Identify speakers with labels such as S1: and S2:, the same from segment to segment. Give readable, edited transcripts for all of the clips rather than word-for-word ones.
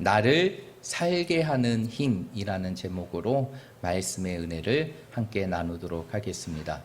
S1: 나를 살게 하는 힘이라는 제목으로 말씀의 은혜를 함께 나누도록 하겠습니다.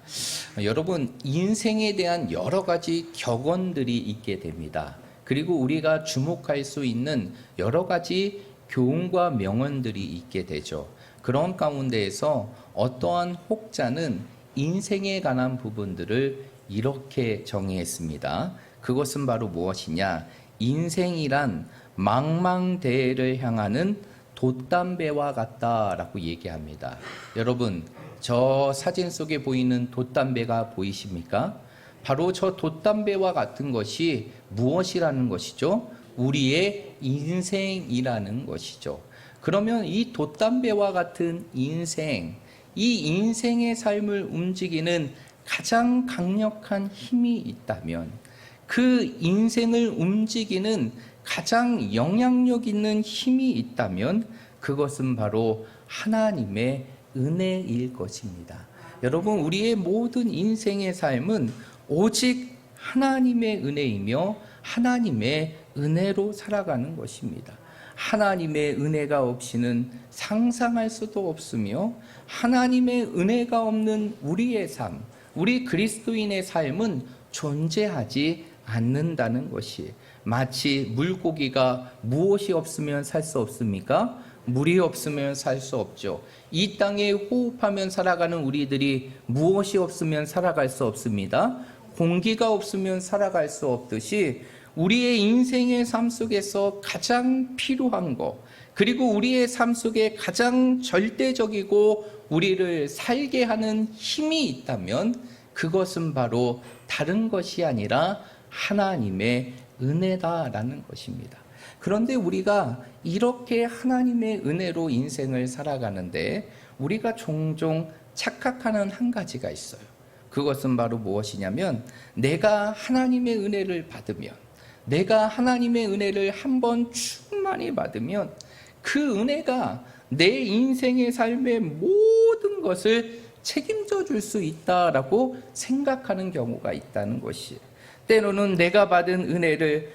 S1: 여러분, 인생에 대한 여러 가지 격언들이 있게 됩니다. 그리고 우리가 주목할 수 있는 여러 가지 교훈과 명언들이 있게 되죠. 그런 가운데에서 어떠한 혹자는 인생에 관한 부분들을 이렇게 정의했습니다. 그것은 바로 무엇이냐? 인생이란 망망대해를 향하는 돛담배와 같다라고 얘기합니다. 여러분, 저 사진 속에 보이는 돛담배가 보이십니까? 바로 저 돛담배와 같은 것이 무엇이라는 것이죠? 우리의 인생이라는 것이죠. 그러면 이 돛담배와 같은 인생, 이 인생의 삶을 움직이는 가장 강력한 힘이 있다면, 그 인생을 움직이는 가장 영향력 있는 힘이 있다면 그것은 바로 하나님의 은혜일 것입니다. 여러분, 우리의 모든 인생의 삶은 오직 하나님의 은혜이며 하나님의 은혜로 살아가는 것입니다. 하나님의 은혜가 없이는 상상할 수도 없으며, 하나님의 은혜가 없는 우리의 삶, 우리 그리스도인의 삶은 존재하지 않는다는 것이, 마치 물고기가 무엇이 없으면 살 수 없습니까? 물이 없으면 살 수 없죠. 이 땅에 호흡하면 살아가는 우리들이 무엇이 없으면 살아갈 수 없습니다. 공기가 없으면 살아갈 수 없듯이 우리의 인생의 삶 속에서 가장 필요한 것, 그리고 우리의 삶 속에 가장 절대적이고 우리를 살게 하는 힘이 있다면 그것은 바로 다른 것이 아니라 하나님의 은혜다라는 것입니다. 그런데 우리가 이렇게 하나님의 은혜로 인생을 살아가는데 우리가 종종 착각하는 한 가지가 있어요. 그것은 바로 무엇이냐면, 내가 하나님의 은혜를 받으면, 내가 하나님의 은혜를 한번 충만히 받으면 그 은혜가 내 인생의 삶의 모든 것을 책임져 줄 수 있다라고 생각하는 경우가 있다는 것이에요. 때로는 내가 받은 은혜를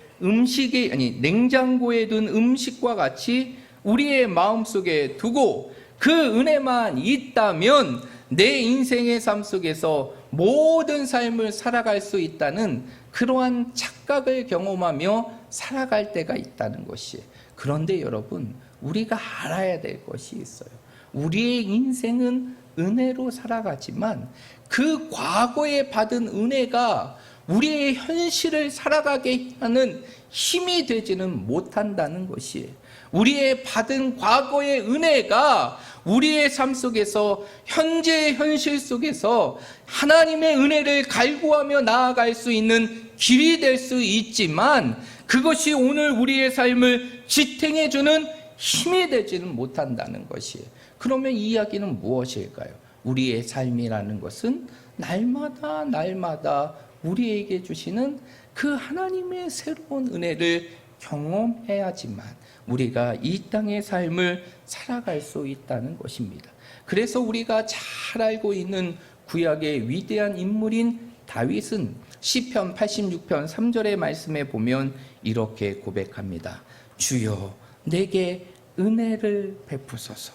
S1: 냉장고에 둔 음식과 같이 우리의 마음속에 두고 그 은혜만 있다면 내 인생의 삶 속에서 모든 삶을 살아갈 수 있다는 그러한 착각을 경험하며 살아갈 때가 있다는 것이에요. 그런데 여러분, 우리가 알아야 될 것이 있어요. 우리의 인생은 은혜로 살아가지만 그 과거에 받은 은혜가 우리의 현실을 살아가게 하는 힘이 되지는 못한다는 것이에요. 우리의 받은 과거의 은혜가 우리의 삶 속에서, 현재의 현실 속에서 하나님의 은혜를 갈구하며 나아갈 수 있는 길이 될 수 있지만 그것이 오늘 우리의 삶을 지탱해주는 힘이 되지는 못한다는 것이에요. 그러면 이 이야기는 무엇일까요? 우리의 삶이라는 것은 날마다 우리에게 주시는 그 하나님의 새로운 은혜를 경험해야지만 우리가 이 땅의 삶을 살아갈 수 있다는 것입니다. 그래서 우리가 잘 알고 있는 구약의 위대한 인물인 다윗은 시편 86편 3절의 말씀에 보면 이렇게 고백합니다. 주여 내게 은혜를 베푸소서.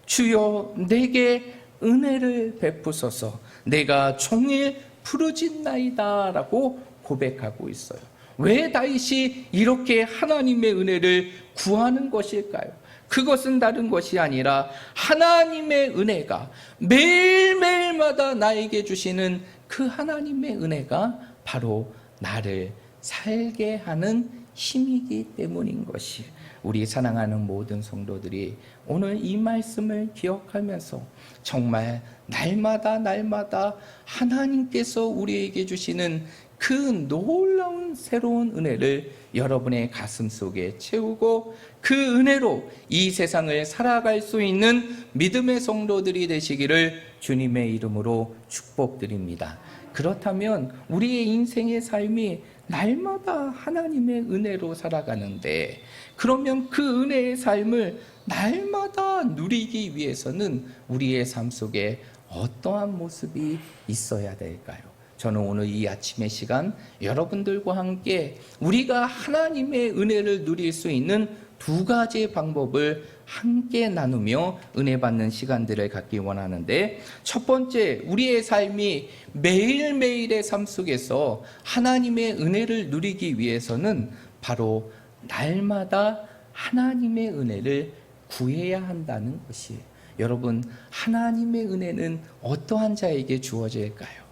S1: 주여 내게 은혜를 베푸소서. 내가 종일 부르짖나이다 라고 고백하고 있어요. 왜 다윗이 이렇게 하나님의 은혜를 구하는 것일까요? 그것은 다른 것이 아니라 하나님의 은혜가 매일매일마다 나에게 주시는 그 하나님의 은혜가 바로 나를 살게 하는 힘이기 때문인 것이, 우리 사랑하는 모든 성도들이 오늘 이 말씀을 기억하면서 정말 날마다 하나님께서 우리에게 주시는 그 놀라운 새로운 은혜를 여러분의 가슴 속에 채우고 그 은혜로 이 세상을 살아갈 수 있는 믿음의 성도들이 되시기를 주님의 이름으로 축복드립니다. 그렇다면 우리의 인생의 삶이 날마다 하나님의 은혜로 살아가는데, 그러면 그 은혜의 삶을 날마다 누리기 위해서는 우리의 삶 속에 어떠한 모습이 있어야 될까요? 저는 오늘 이 아침의 시간 여러분들과 함께 우리가 하나님의 은혜를 누릴 수 있는 두 가지의 방법을 함께 나누며 은혜 받는 시간들을 갖기 원하는데, 첫 번째, 우리의 삶이 매일매일의 삶 속에서 하나님의 은혜를 누리기 위해서는 바로 날마다 하나님의 은혜를 구해야 한다는 것이에요. 여러분, 하나님의 은혜는 어떠한 자에게 주어질까요?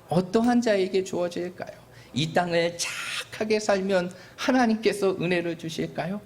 S1: 어떠한 자에게 주어질까요? 이 땅을 착하게 살면 하나님께서 은혜를 주실까요?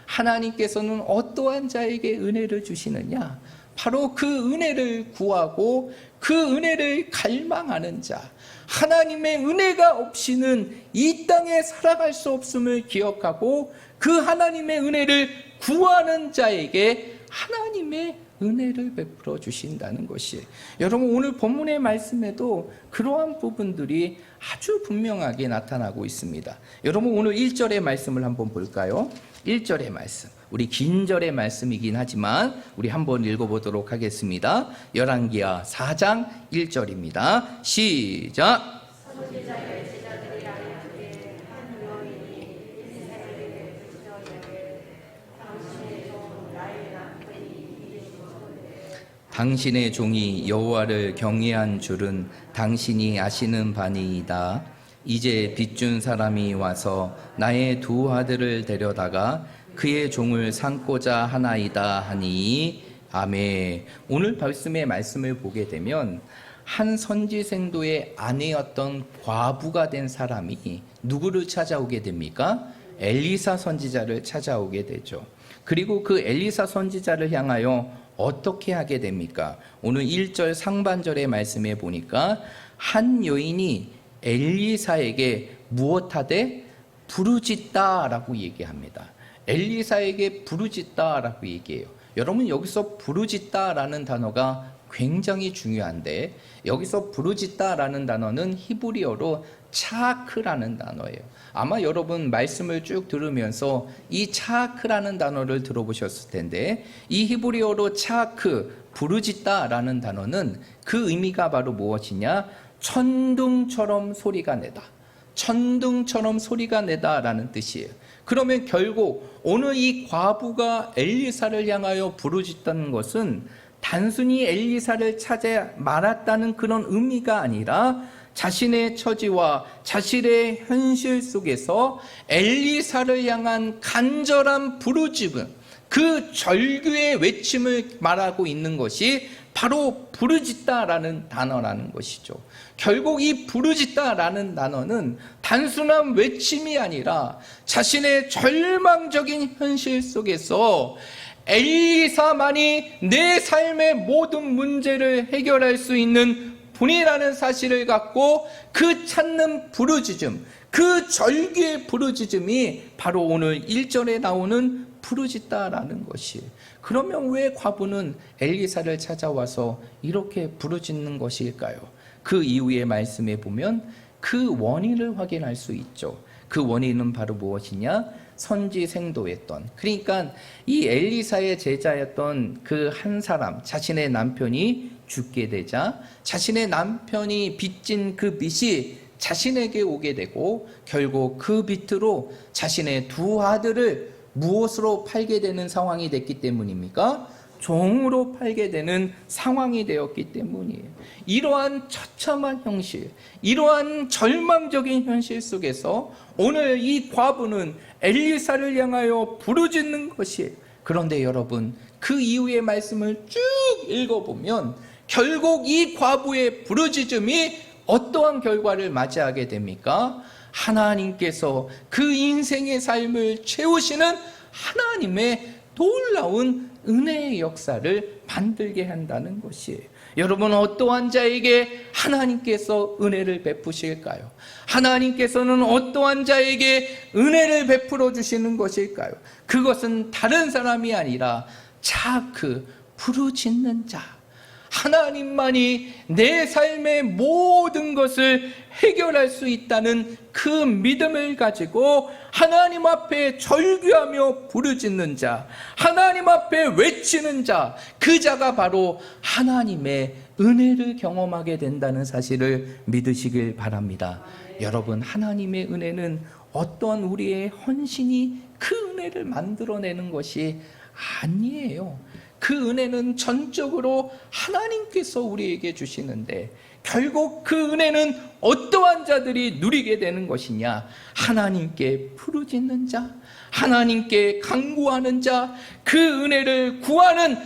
S1: 하나님께서는 어떠한 자에게 은혜를 주시느냐? 바로 그 은혜를 구하고 그 은혜를 갈망하는 자, 하나님의 은혜가 없이는 이 땅에 살아갈 수 없음을 기억하고 그 하나님의 은혜를 구하는 자에게 하나님의 은혜를 베풀어 주신다는 것이, 여러분 오늘 본문의 말씀에도 그러한 부분들이 아주 분명하게 나타나고 있습니다. 여러분 오늘 1절의 말씀을 한번 볼까요? 1절의 말씀, 우리 긴절의 말씀이긴 하지만 우리 한번 읽어보도록 하겠습니다. 열왕기하 4장 1절입니다. 시작. 당신의 종이 여호와를 경외한 줄은 당신이 아시는 바니이다. 이제 빚준 사람이 와서 나의 두 아들을 데려다가 그의 종을 삼고자 하나이다 하니. 아멘. 오늘 말씀의 말씀을 보게 되면 한 선지생도의 아내였던 과부가 된 사람이 누구를 찾아오게 됩니까? 엘리사 선지자를 찾아오게 되죠. 그리고 그 엘리사 선지자를 향하여 어떻게 하게 됩니까? 오늘 1절 상반절의 말씀에 보니까 한 여인이 엘리사에게 무엇하되 부르짖다라고 얘기합니다. 엘리사에게 부르짖다라고 얘기해요. 여러분 여기서 부르짖다라는 단어가 굉장히 중요한데, 여기서 부르짖다라는 단어는 히브리어로 차크라는 단어예요. 아마 여러분 말씀을 쭉 들으면서 이 차크라는 단어를 들어보셨을 텐데, 이 히브리어로 차크, 부르짖다라는 단어는 그 의미가 바로 무엇이냐? 천둥처럼 소리가 내다, 천둥처럼 소리가 내다라는 뜻이에요. 그러면 결국 오늘 이 과부가 엘리사를 향하여 부르짖다는 것은 단순히 엘리사를 찾아 말았다는 그런 의미가 아니라 자신의 처지와 자신의 현실 속에서 엘리사를 향한 간절한 부르짖음, 그 절규의 외침을 말하고 있는 것이 바로 부르짖다라는 단어라는 것이죠. 결국 이 부르짖다라는 단어는 단순한 외침이 아니라 자신의 절망적인 현실 속에서 엘리사만이 내 삶의 모든 문제를 해결할 수 있는 분이라는 사실을 갖고 그 찾는 부르짖음, 그 절규의 부르짖음이 바로 오늘 1절에 나오는 부르짖다라는 것이. 그러면 왜 과부는 엘리사를 찾아와서 이렇게 부르짖는 것일까요? 그 이후의 말씀에 보면 그 원인을 확인할 수 있죠. 그 원인은 바로 무엇이냐? 선지생도했던, 그러니까 이 엘리사의 제자였던 그 한 사람, 자신의 남편이 죽게 되자 자신의 남편이 빚진 그 빚이 자신에게 오게 되고, 결국 그 빚으로 자신의 두 아들을 무엇으로 팔게 되는 상황이 됐기 때문입니까? 종으로 팔게 되는 상황이 되었기 때문이에요. 이러한 처참한 현실, 이러한 절망적인 현실 속에서 오늘 이 과부는 엘리사를 향하여 부르짖는 것이에요. 그런데 여러분, 그 이후의 말씀을 쭉 읽어보면 결국 이 과부의 부르짖음이 어떠한 결과를 맞이하게 됩니까? 하나님께서 그 인생의 삶을 채우시는 하나님의 놀라운 은혜의 역사를 만들게 한다는 것이에요. 여러분, 어떠한 자에게 하나님께서 은혜를 베푸실까요? 하나님께서는 어떠한 자에게 은혜를 베풀어 주시는 것일까요? 그것은 다른 사람이 아니라 차크, 부르짖는 자, 하나님만이 내 삶의 모든 것을 해결할 수 있다는 그 믿음을 가지고 하나님 앞에 절규하며 부르짖는 자, 하나님 앞에 외치는 자, 그 자가 바로 하나님의 은혜를 경험하게 된다는 사실을 믿으시길 바랍니다. 여러분, 하나님의 은혜는 어떤 우리의 헌신이 그 은혜를 만들어내는 것이 아니에요. 그 은혜는 전적으로 하나님께서 우리에게 주시는데, 결국 그 은혜는 어떠한 자들이 누리게 되는 것이냐? 하나님께 부르짖는 자, 하나님께 간구하는 자, 그 은혜를 구하는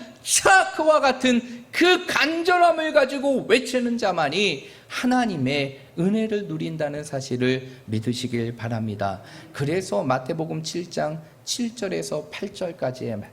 S1: 그와 같은 그 간절함을 가지고 외치는 자만이 하나님의 은혜를 누린다는 사실을 믿으시길 바랍니다. 그래서 마태복음 7장 7절에서 8절까지의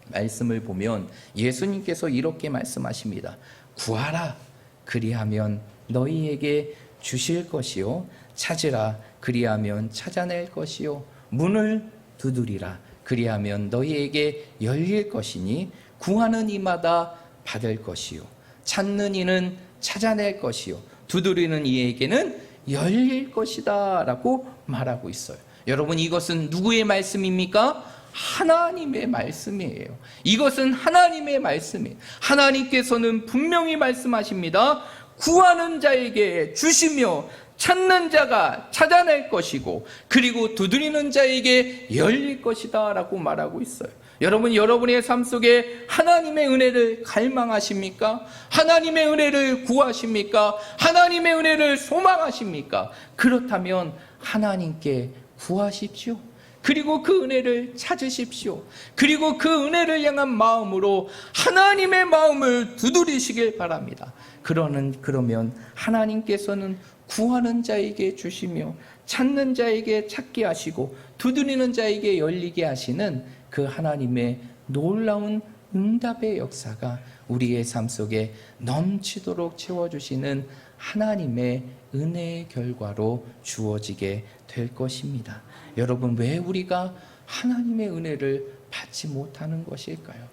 S1: 말씀을 보면 예수님께서 이렇게 말씀하십니다. 구하라, 그리하면 너희에게 주실 것이요, 찾으라, 그리하면 찾아낼 것이요, 문을 두드리라, 그리하면 너희에게 열릴 것이니 구하는 이마다 받을 것이요, 찾는 이는 찾아낼 것이요, 두드리는 이에게는 열릴 것이다 라고 말하고 있어요. 여러분, 이것은 누구의 말씀입니까? 하나님의 말씀이에요. 이것은 하나님의 말씀이에요. 하나님께서는 분명히 말씀하십니다. 구하는 자에게 주시며 찾는 자가 찾아낼 것이고, 그리고 두드리는 자에게 열릴 것이다 라고 말하고 있어요. 여러분, 여러분의 삶 속에 하나님의 은혜를 갈망하십니까? 하나님의 은혜를 구하십니까? 하나님의 은혜를 소망하십니까? 그렇다면 하나님께 구하십시오. 그리고 그 은혜를 찾으십시오. 그리고 그 은혜를 향한 마음으로 하나님의 마음을 두드리시길 바랍니다. 그러면 하나님께서는 구하는 자에게 주시며 찾는 자에게 찾게 하시고 두드리는 자에게 열리게 하시는 그 하나님의 놀라운 응답의 역사가 우리의 삶 속에 넘치도록 채워주시는 하나님의 은혜의 결과로 주어지게 될 것입니다. 여러분, 왜 우리가 하나님의 은혜를 받지 못하는 것일까요?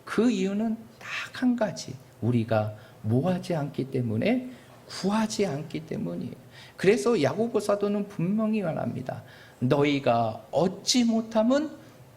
S1: 그 이유는 딱 한 가지, 우리가 뭐하지 않기 때문에, 구하지 않기 때문이에요. 그래서 야고보 사도는 분명히 말합니다. 너희가 얻지 못함은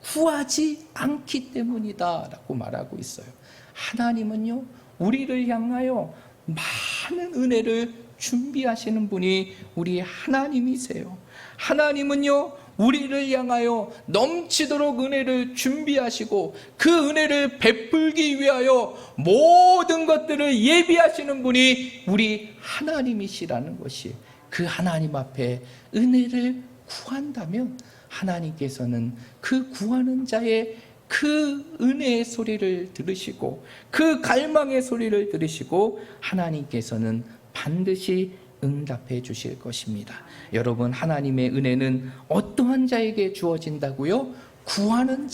S1: 구하지 않기 때문이다 라고 말하고 있어요. 하나님은요, 우리를 향하여 많은 은혜를 준비하시는 분이 우리 하나님이세요. 하나님은요, 우리를 향하여 넘치도록 은혜를 준비하시고 그 은혜를 베풀기 위하여 모든 것들을 예비하시는 분이 우리 하나님이시라는 것이, 그 하나님 앞에 은혜를 구한다면 하나님께서는 그 구하는 자의 그 은혜의 소리를 들으시고 그 갈망의 소리를 들으시고 하나님께서는 반드시 응답해 주실 것입니다. 여러분, 하나님의 은혜는 어떠한 자에게 주어진다고요? 구하는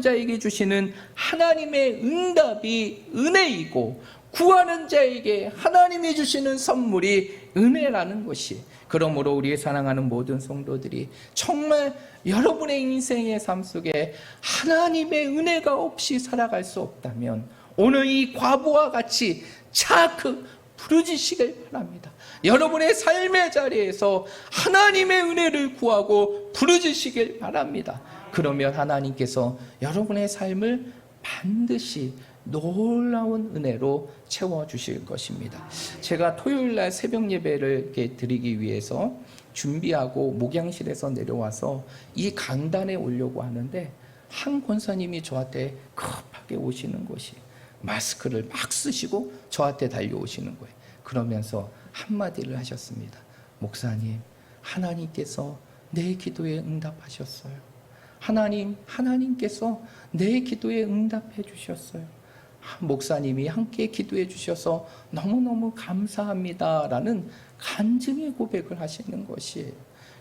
S1: 자에게 주시는 하나님의 응답이 은혜이고, 구하는 자에게 하나님이 주시는 선물이 은혜라는 것이, 그러므로 우리 사랑하는 모든 성도들이 정말 여러분의 인생의 삶 속에 하나님의 은혜가 없이 살아갈 수 없다면 오늘 이 과부와 같이 자꾸 부르짖으시길 바랍니다. 여러분의 삶의 자리에서 하나님의 은혜를 구하고 부르짖으시길 바랍니다. 그러면 하나님께서 여러분의 삶을 반드시 놀라운 은혜로 채워주실 것입니다. 제가 토요일날 새벽 예배를 이렇게 드리기 위해서 준비하고 목양실에서 내려와서 이 강단에 오려고 하는데 한 권사님이 저한테 급하게 오시는 것이, 마스크를 막 쓰시고 저한테 달려오시는 거예요. 그러면서 한마디를 하셨습니다. 목사님, 하나님께서 내 기도에 응답하셨어요. 하나님께서 내 기도에 응답해 주셨어요. 목사님이 함께 기도해 주셔서 너무너무 감사합니다 라는 간증의 고백을 하시는 것이에요.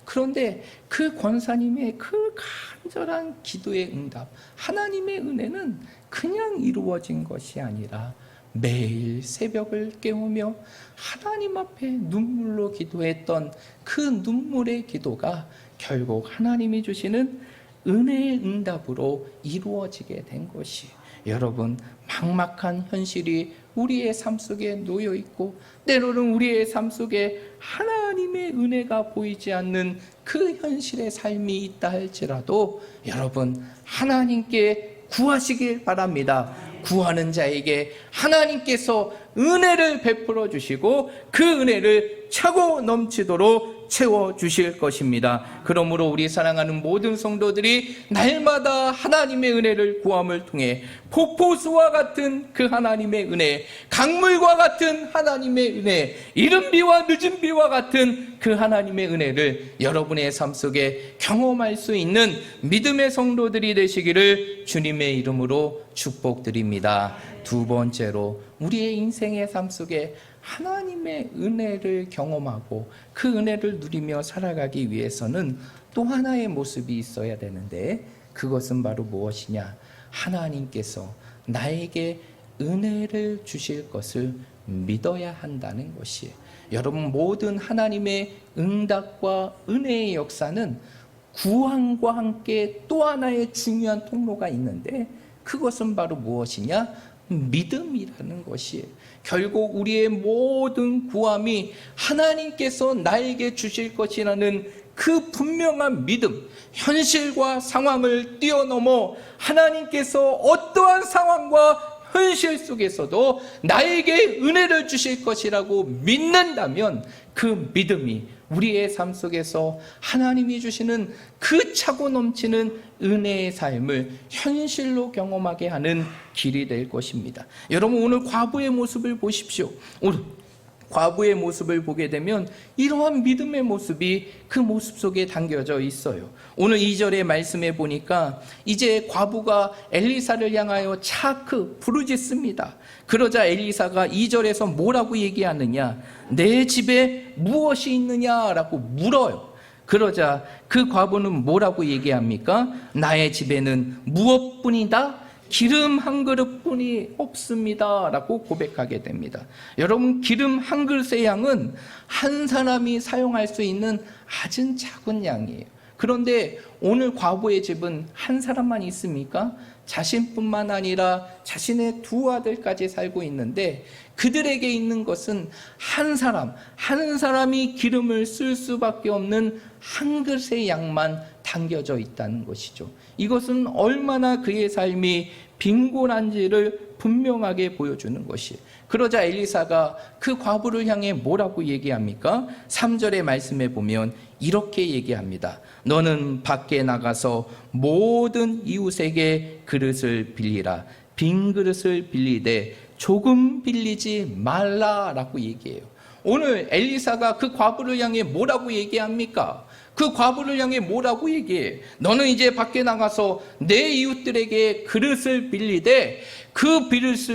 S1: 그런데 그 권사님의 그 간절한 기도의 응답, 하나님의 은혜는 그냥 이루어진 것이 아니라 매일 새벽을 깨우며 하나님 앞에 눈물로 기도했던 그 눈물의 기도가 결국 하나님이 주시는 은혜의 응답으로 이루어지게 된 것이, 여러분, 막막한 현실이 우리의 삶 속에 놓여 있고 때로는 우리의 삶 속에 하나님의 은혜가 보이지 않는 그 현실의 삶이 있다 할지라도 여러분, 하나님께 구하시길 바랍니다. 구하는 자에게 하나님께서 은혜를 베풀어 주시고 그 은혜를 차고 넘치도록 채워주실 것입니다. 그러므로 우리 사랑하는 모든 성도들이 날마다 하나님의 은혜를 구함을 통해 폭포수와 같은 그 하나님의 은혜, 강물과 같은 하나님의 은혜, 이른 비와 늦은 비와 같은 그 하나님의 은혜를 여러분의 삶 속에 경험할 수 있는 믿음의 성도들이 되시기를 주님의 이름으로 축복드립니다. 두 번째로 우리의 인생의 삶 속에 하나님의 은혜를 경험하고 그 은혜를 누리며 살아가기 위해서는 또 하나의 모습이 있어야 되는데, 그것은 바로 무엇이냐? 하나님께서 나에게 은혜를 주실 것을 믿어야 한다는 것이에요. 여러분, 모든 하나님의 응답과 은혜의 역사는 구원과 함께 또 하나의 중요한 통로가 있는데, 그것은 바로 무엇이냐? 믿음이라는 것이에요. 결국 우리의 모든 구함이 하나님께서 나에게 주실 것이라는 그 분명한 믿음, 현실과 상황을 뛰어넘어 하나님께서 어떠한 상황과 현실 속에서도 나에게 은혜를 주실 것이라고 믿는다면, 그 믿음이 우리의 삶 속에서 하나님이 주시는 그 차고 넘치는 은혜의 삶을 현실로 경험하게 하는 길이 될 것입니다. 여러분, 오늘 과부의 모습을 보십시오. 오늘 과부의 모습을 보게 되면 이러한 믿음의 모습이 그 모습 속에 담겨져 있어요. 오늘 2절의 말씀에 보니까 이제 과부가 엘리사를 향하여 차크 부르짖습니다. 그러자 엘리사가 2절에서 뭐라고 얘기하느냐? 내 집에 무엇이 있느냐라고 물어요. 그러자 그 과부는 뭐라고 얘기합니까? 나의 집에는 무엇뿐이다? 기름 한 그릇뿐이 없습니다 라고 고백하게 됩니다. 여러분, 기름 한 그릇의 양은 한 사람이 사용할 수 있는 아주 작은 양이에요. 그런데 오늘 과부의 집은 한 사람만 있습니까? 자신뿐만 아니라 자신의 두 아들까지 살고 있는데, 그들에게 있는 것은 한 사람이 기름을 쓸 수밖에 없는 한 그릇의 양만 담겨져 있다는 것이죠. 이것은 얼마나 그의 삶이 빈곤한지를 분명하게 보여주는 것이에요. 그러자 엘리사가 그 과부를 향해 뭐라고 얘기합니까? 3절의 말씀에 보면 이렇게 얘기합니다. 너는 밖에 나가서 모든 이웃에게 그릇을 빌리라. 빈 그릇을 빌리되 조금 빌리지 말라라고 얘기해요. 오늘 엘리사가 그 과부를 향해 뭐라고 얘기합니까? 그 과부를 향해 뭐라고 얘기해? 너는 이제 밖에 나가서 내 이웃들에게 그릇을 빌리되 그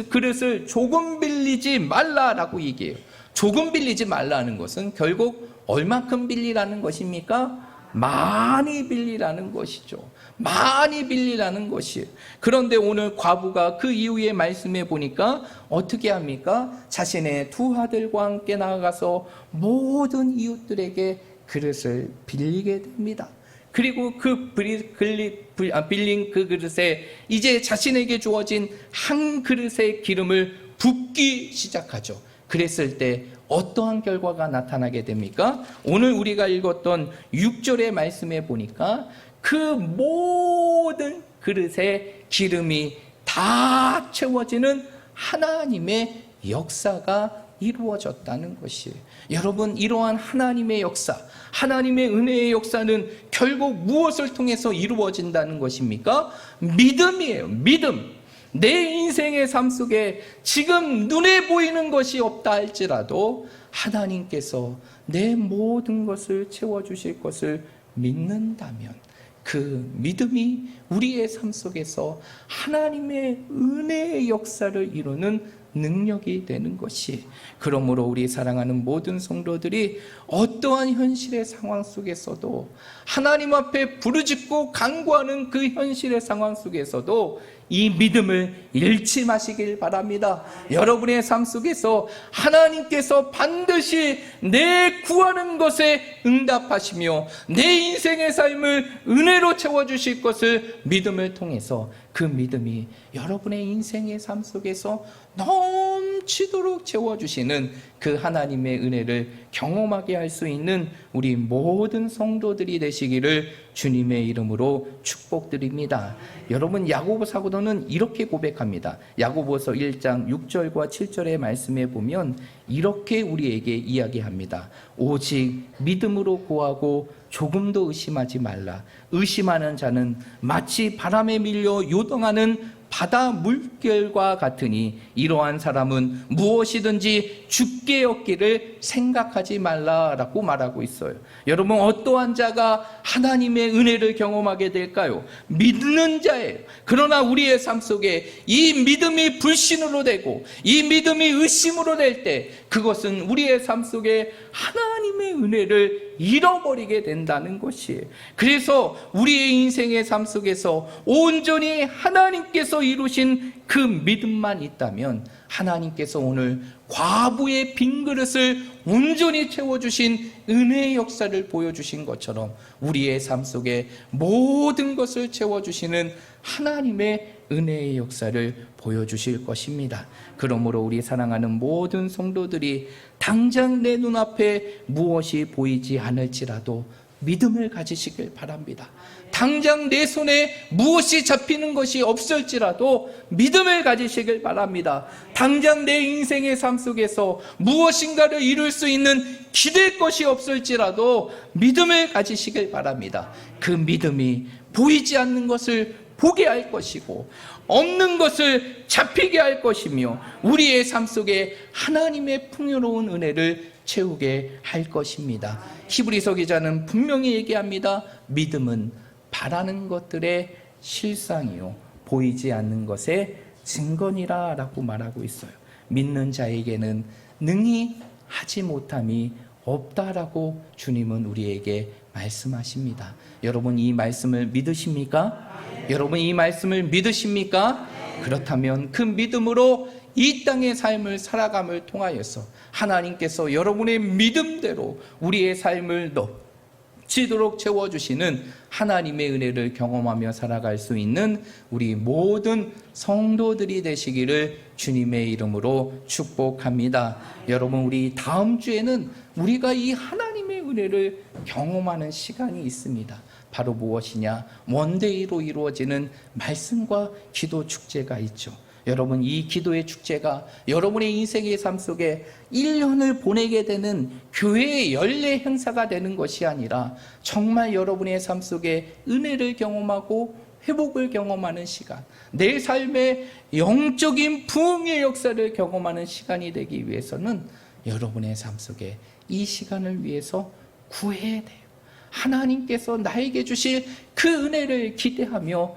S1: 그릇을 조금 빌리지 말라라고 얘기해요. 조금 빌리지 말라는 것은 결국 얼마큼 빌리라는 것입니까? 많이 빌리라는 것이죠. 많이 빌리라는 것이에요. 그런데 오늘 과부가 그 이후의 말씀에 보니까 어떻게 합니까? 자신의 두 아들과 함께 나아가서 모든 이웃들에게 그릇을 빌리게 됩니다. 그리고 그 빌린 그 그릇에 이제 자신에게 주어진 한 그릇의 기름을 붓기 시작하죠. 그랬을 때 어떠한 결과가 나타나게 됩니까? 오늘 우리가 읽었던 6절의 말씀에 보니까 그 모든 그릇에 기름이 다 채워지는 하나님의 역사가 이루어졌다는 것이에요. 여러분, 이러한 하나님의 역사, 하나님의 은혜의 역사는 결국 무엇을 통해서 이루어진다는 것입니까? 믿음이에요. 믿음. 내 인생의 삶 속에 지금 눈에 보이는 것이 없다 할지라도 하나님께서 내 모든 것을 채워주실 것을 믿는다면, 그 믿음이 우리의 삶 속에서 하나님의 은혜의 역사를 이루는 능력이 되는 것이, 그러므로 우리 사랑하는 모든 성도들이 어떠한 현실의 상황 속에서도 하나님 앞에 부르짖고 간구하는 그 현실의 상황 속에서도 이 믿음을 잃지 마시길 바랍니다. 여러분의 삶 속에서 하나님께서 반드시 내 구하는 것에 응답하시며 내 인생의 삶을 은혜로 채워주실 것을 믿음을 통해서, 그 믿음이 여러분의 인생의 삶 속에서 넘치도록 채워주시는 그 하나님의 은혜를 경험하게 할 수 있는 우리 모든 성도들이 되시기를 주님의 이름으로 축복드립니다. 여러분, 야고보 사도는 이렇게 고백합니다. 야고보서 1장 6절과 7절의 말씀에 보면 이렇게 우리에게 이야기합니다. 오직 믿음으로 구하고 조금도 의심하지 말라. 의심하는 자는 마치 바람에 밀려 요동하는 바다 물결과 같으니 이러한 사람은 무엇이든지 죽게 얻기를 생각하지 말라라고 말하고 있어요. 여러분, 어떠한 자가 하나님의 은혜를 경험하게 될까요? 믿는 자예요. 그러나 우리의 삶 속에 이 믿음이 불신으로 되고 이 믿음이 의심으로 될 때 그것은 우리의 삶 속에 하나님의 은혜를 잃어버리게 된다는 것이에요. 그래서 우리의 인생의 삶 속에서 온전히 하나님께서 이루신 그 믿음만 있다면 하나님께서 오늘 과부의 빈 그릇을 온전히 채워주신 은혜의 역사를 보여주신 것처럼 우리의 삶 속에 모든 것을 채워주시는 하나님의 은혜의 역사를 보여주실 것입니다. 그러므로 우리 사랑하는 모든 성도들이 당장 내 눈앞에 무엇이 보이지 않을지라도 믿음을 가지시길 바랍니다. 당장 내 손에 무엇이 잡히는 것이 없을지라도 믿음을 가지시길 바랍니다. 당장 내 인생의 삶 속에서 무엇인가를 이룰 수 있는 기댈 것이 없을지라도 믿음을 가지시길 바랍니다. 그 믿음이 보이지 않는 것을 보게 할 것이고 없는 것을 잡히게 할 것이며 우리의 삶 속에 하나님의 풍요로운 은혜를 채우게 할 것입니다. 히브리서 기자는 분명히 얘기합니다. 믿음은 바라는 것들의 실상이요 보이지 않는 것의 증거니라 라고 말하고 있어요. 믿는 자에게는 능히 하지 못함이 없다라고 주님은 우리에게 말씀하십니다. 여러분, 이 말씀을 믿으십니까? 여러분, 이 말씀을 믿으십니까? 그렇다면 그 믿음으로 이 땅의 삶을 살아감을 통하여서 하나님께서 여러분의 믿음대로 우리의 삶을 넘치도록 채워주시는 하나님의 은혜를 경험하며 살아갈 수 있는 우리 모든 성도들이 되시기를 주님의 이름으로 축복합니다. 여러분, 우리 다음 주에는 우리가 이 하나님의 은혜를 경험하는 시간이 있습니다. 바로 무엇이냐? 원데이로 이루어지는 말씀과 기도 축제가 있죠. 여러분, 이 기도의 축제가 여러분의 인생의 삶 속에 1년을 보내게 되는 교회의 연례 행사가 되는 것이 아니라 정말 여러분의 삶 속에 은혜를 경험하고 회복을 경험하는 시간, 내 삶의 영적인 부흥의 역사를 경험하는 시간이 되기 위해서는 여러분의 삶 속에 이 시간을 위해서 구해야 돼요. 하나님께서 나에게 주실 그 은혜를 기대하며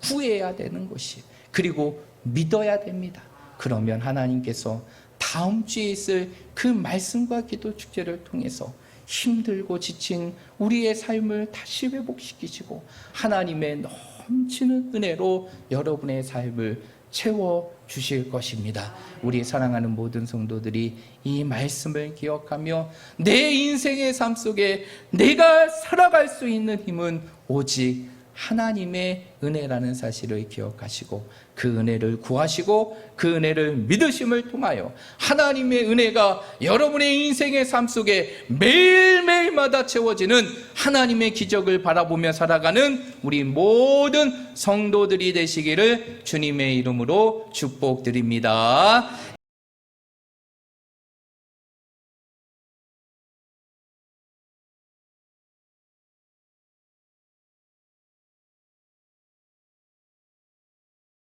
S1: 구해야 되는 것이, 그리고 믿어야 됩니다. 그러면 하나님께서 다음 주에 있을 그 말씀과 기도 축제를 통해서 힘들고 지친 우리의 삶을 다시 회복시키시고 하나님의 넘치는 은혜로 여러분의 삶을 채워주실 것입니다. 우리 사랑하는 모든 성도들이 이 말씀을 기억하며 내 인생의 삶 속에 내가 살아갈 수 있는 힘은 오직 하나님의 은혜라는 사실을 기억하시고 그 은혜를 구하시고 그 은혜를 믿으심을 통하여 하나님의 은혜가 여러분의 인생의 삶 속에 매일매일마다 채워지는 하나님의 기적을 바라보며 살아가는 우리 모든 성도들이 되시기를 주님의 이름으로 축복드립니다.